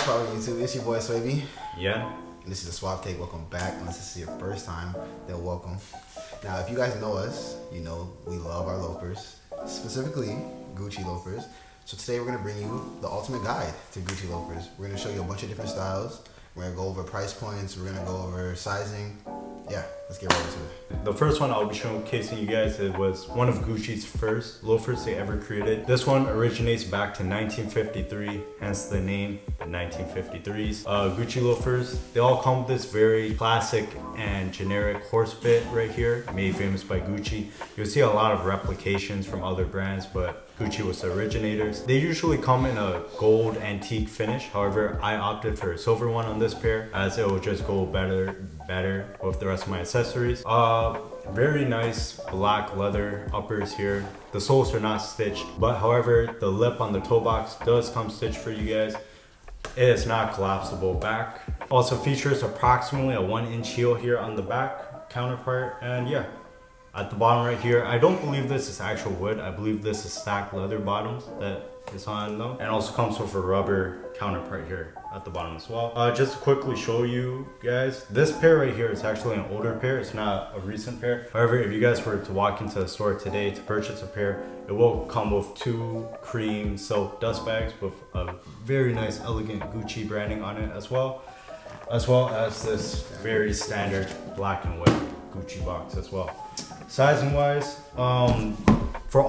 Power YouTube. It's your boy Swavy. Yeah. And this is the Swap Take. Welcome back. Unless this is your first time, then welcome. Now, if you guys know us, you know we love our loafers, specifically Gucci loafers. So today we're gonna bring you the ultimate guide to Gucci loafers. We're gonna show you a bunch of different styles. We're gonna go over price points. We're gonna go over sizing. Yeah, let's get right into it. The first one I'll be showcasing you guys, it was one of Gucci's first loafers they ever created. This one originates back to 1953, hence the name, the 1953s. Gucci loafers, they all come with this very classic and generic horse bit right here, made famous by Gucci. You'll see a lot of replications from other brands, but Gucci was the originators. They usually come in a gold antique finish. However, I opted for a silver one on this pair as it will just go better with the rest of my accessories. Very nice black leather uppers here. The soles are not stitched, but however, the lip on the toe box does come stitched for you guys. It is not collapsible back. Also features approximately a 1-inch heel here on the back counterpart, and yeah. At the bottom right here, I don't believe this is actual wood. I believe this is stacked leather bottoms that is on though. And also comes with a rubber counterpart here at the bottom as well. Just to quickly show you guys, this pair right here is actually an older pair. It's not a recent pair. However, if you guys were to walk into the store today to purchase a pair, it will come with 2 cream silk dust bags with a very nice, elegant Gucci branding on it as well as this very standard black and white Gucci box as well. Sizing wise, for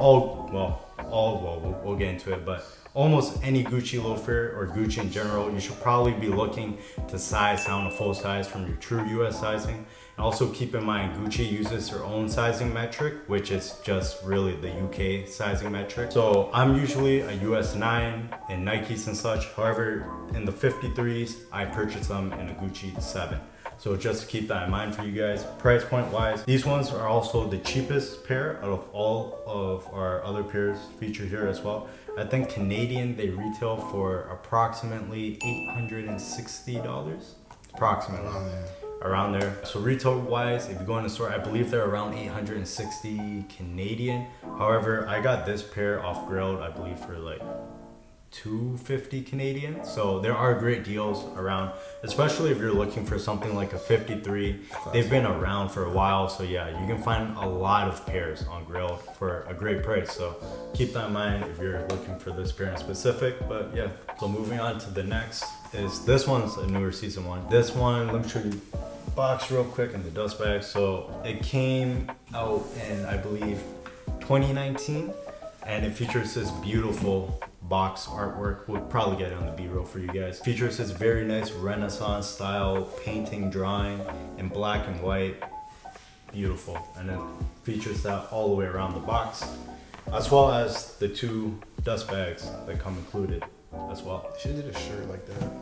we'll get into it, but almost any Gucci loafer or Gucci in general, you should probably be looking to size down a full size from your true US sizing. And also keep in mind, Gucci uses their own sizing metric, which is just really the UK sizing metric. So I'm usually a US 9 in Nikes and such. However, in the 53s, I purchased them in a Gucci 7. So just to keep that in mind for you guys. Price point wise, these ones are also the cheapest pair out of all of our other pairs featured here as well. I think Canadian, they retail for approximately $860, approximately around there. So retail wise, if you go in the store, I believe they're around 860 Canadian. However, I got this pair off Grailed, I believe for like $250 Canadian. So there are great deals around, especially if you're looking for something like a 53. They've been around for a while, so yeah, you can find a lot of pairs on Grailed for a great price. So keep that in mind if you're looking for this pair in specific. But yeah, so moving on to the next is this one's a newer season one. This one, let me show you the box real quick and the dust bag. So it came out in, I believe, 2019, and it features this beautiful box artwork. We'll probably get it on the B-roll for you guys. Features this very nice Renaissance style painting drawing in black and white. Beautiful. And it features that all the way around the box, as well as the 2 dust bags that come included as well. Should have did a shirt like that.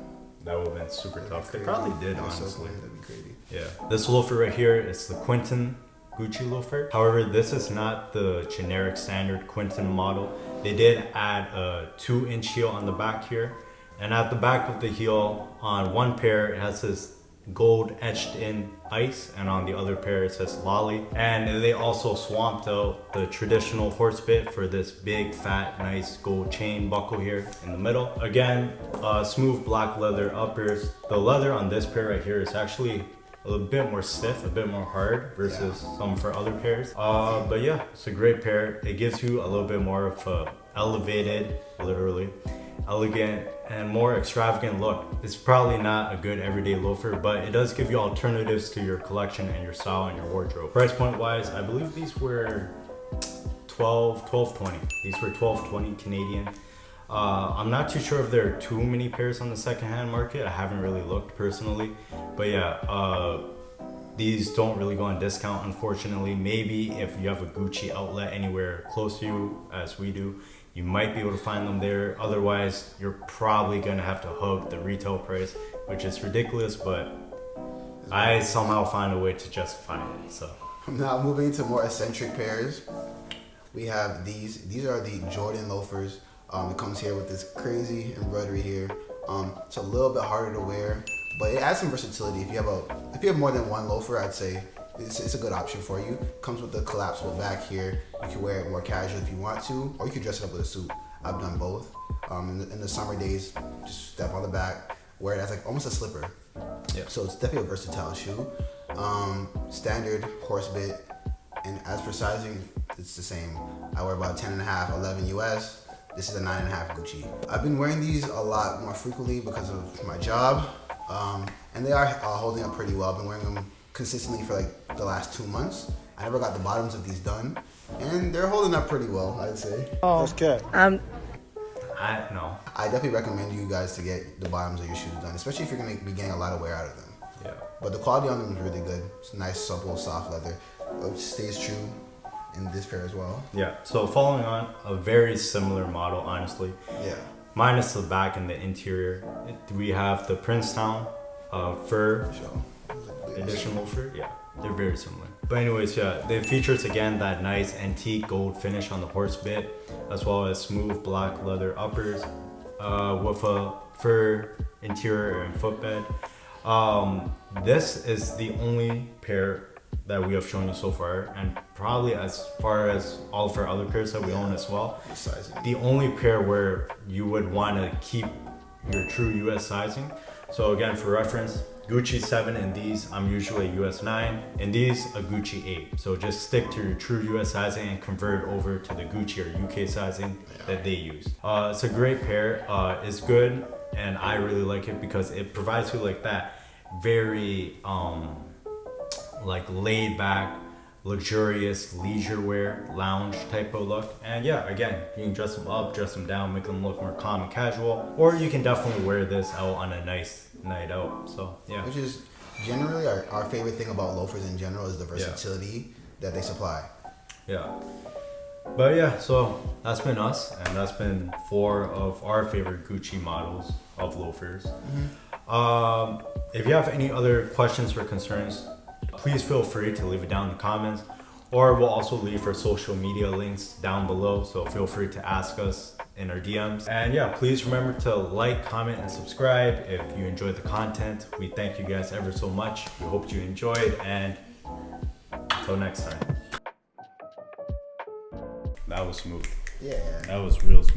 That would have been super tough. They probably did, honestly. That'd be crazy. Yeah. This loafer right here is the Quentin Gucci loafer. However, this is not the generic standard Quentin model. They did add a 2-inch heel on the back here, and at the back of the heel on one pair it has this gold etched in ice, and on the other pair it says lolly. And they also swamped out the traditional horse bit for this big fat nice gold chain buckle here in the middle. Again, smooth black leather uppers. The leather on this pair right here is actually a little bit more stiff, a bit more hard versus some for other pairs. But yeah, it's a great pair. It gives you a little bit more of a elevated, literally, elegant and more extravagant look. It's probably not a good everyday loafer, but it does give you alternatives to your collection and your style and your wardrobe. Price point wise, I believe these were $12.20. These were $12.20 Canadian. I'm not too sure if there are too many pairs on the secondhand market. I haven't really looked personally, but yeah, these don't really go on discount, unfortunately. Maybe if you have a Gucci outlet anywhere close to you, as we do, you might be able to find them there. Otherwise, you're probably gonna have to hug the retail price, which is ridiculous, but I somehow find a way to justify it. So now moving to more eccentric pairs, we have these. These are the Jordaan loafers. It comes here with this crazy embroidery here. It's a little bit harder to wear, but it adds some versatility. If you have more than one loafer, I'd say it's a good option for you. Comes with the collapsible back here. You can wear it more casual if you want to, or you can dress it up with a suit. I've done both. In the summer days, just step on the back, wear it as like almost a slipper. Yeah. So it's definitely a versatile shoe. Standard horse bit, and as for sizing, it's the same. I wear about 10.5, 11 US. This is a 9.5 Gucci. I've been wearing these a lot more frequently because of my job, and they are holding up pretty well. I've been wearing them consistently for like the last 2 months. I never got the bottoms of these done, and they're holding up pretty well, I'd say. That's good. I definitely recommend you guys to get the bottoms of your shoes done, especially if you're gonna be getting a lot of wear out of them. Yeah. But the quality on them is really good. It's nice, supple, soft leather. It stays true in this pair as well. Yeah. So following on, a very similar model, honestly. Yeah. Minus the back and the interior. We have the Princetown fur edition loafer. Yeah, they're very similar. But anyways, yeah, they features again that nice antique gold finish on the horse bit, as well as smooth black leather uppers with a fur interior and footbed. This is the only pair that we have shown you so far, and probably as far as all of our other pairs that we own as well, the only pair where you would want to keep your true US sizing. So again, for reference, Gucci 7 in these, I'm usually a US 9. In these, a Gucci 8. So just stick to your true US sizing and convert over to the Gucci or UK sizing that they use. It's a great pair. It's good, and I really like it because it provides you like that very like laid back, luxurious leisure wear, lounge type of look. And yeah, again, you can dress them up, dress them down, make them look more calm and casual, or you can definitely wear this out on a nice night out. So yeah. Which is generally our favorite thing about loafers in general is the versatility that they supply. Yeah. But yeah, so that's been us, and that's been 4 of our favorite Gucci models of loafers. If you have any other questions or concerns, please feel free to leave it down in the comments, or we'll also leave our social media links down below, so feel free to ask us in our DMs. And yeah, please remember to like, comment, and subscribe if you enjoyed the content. We thank you guys ever so much. We hope you enjoyed, and until next time. That was smooth. Yeah. That was real smooth.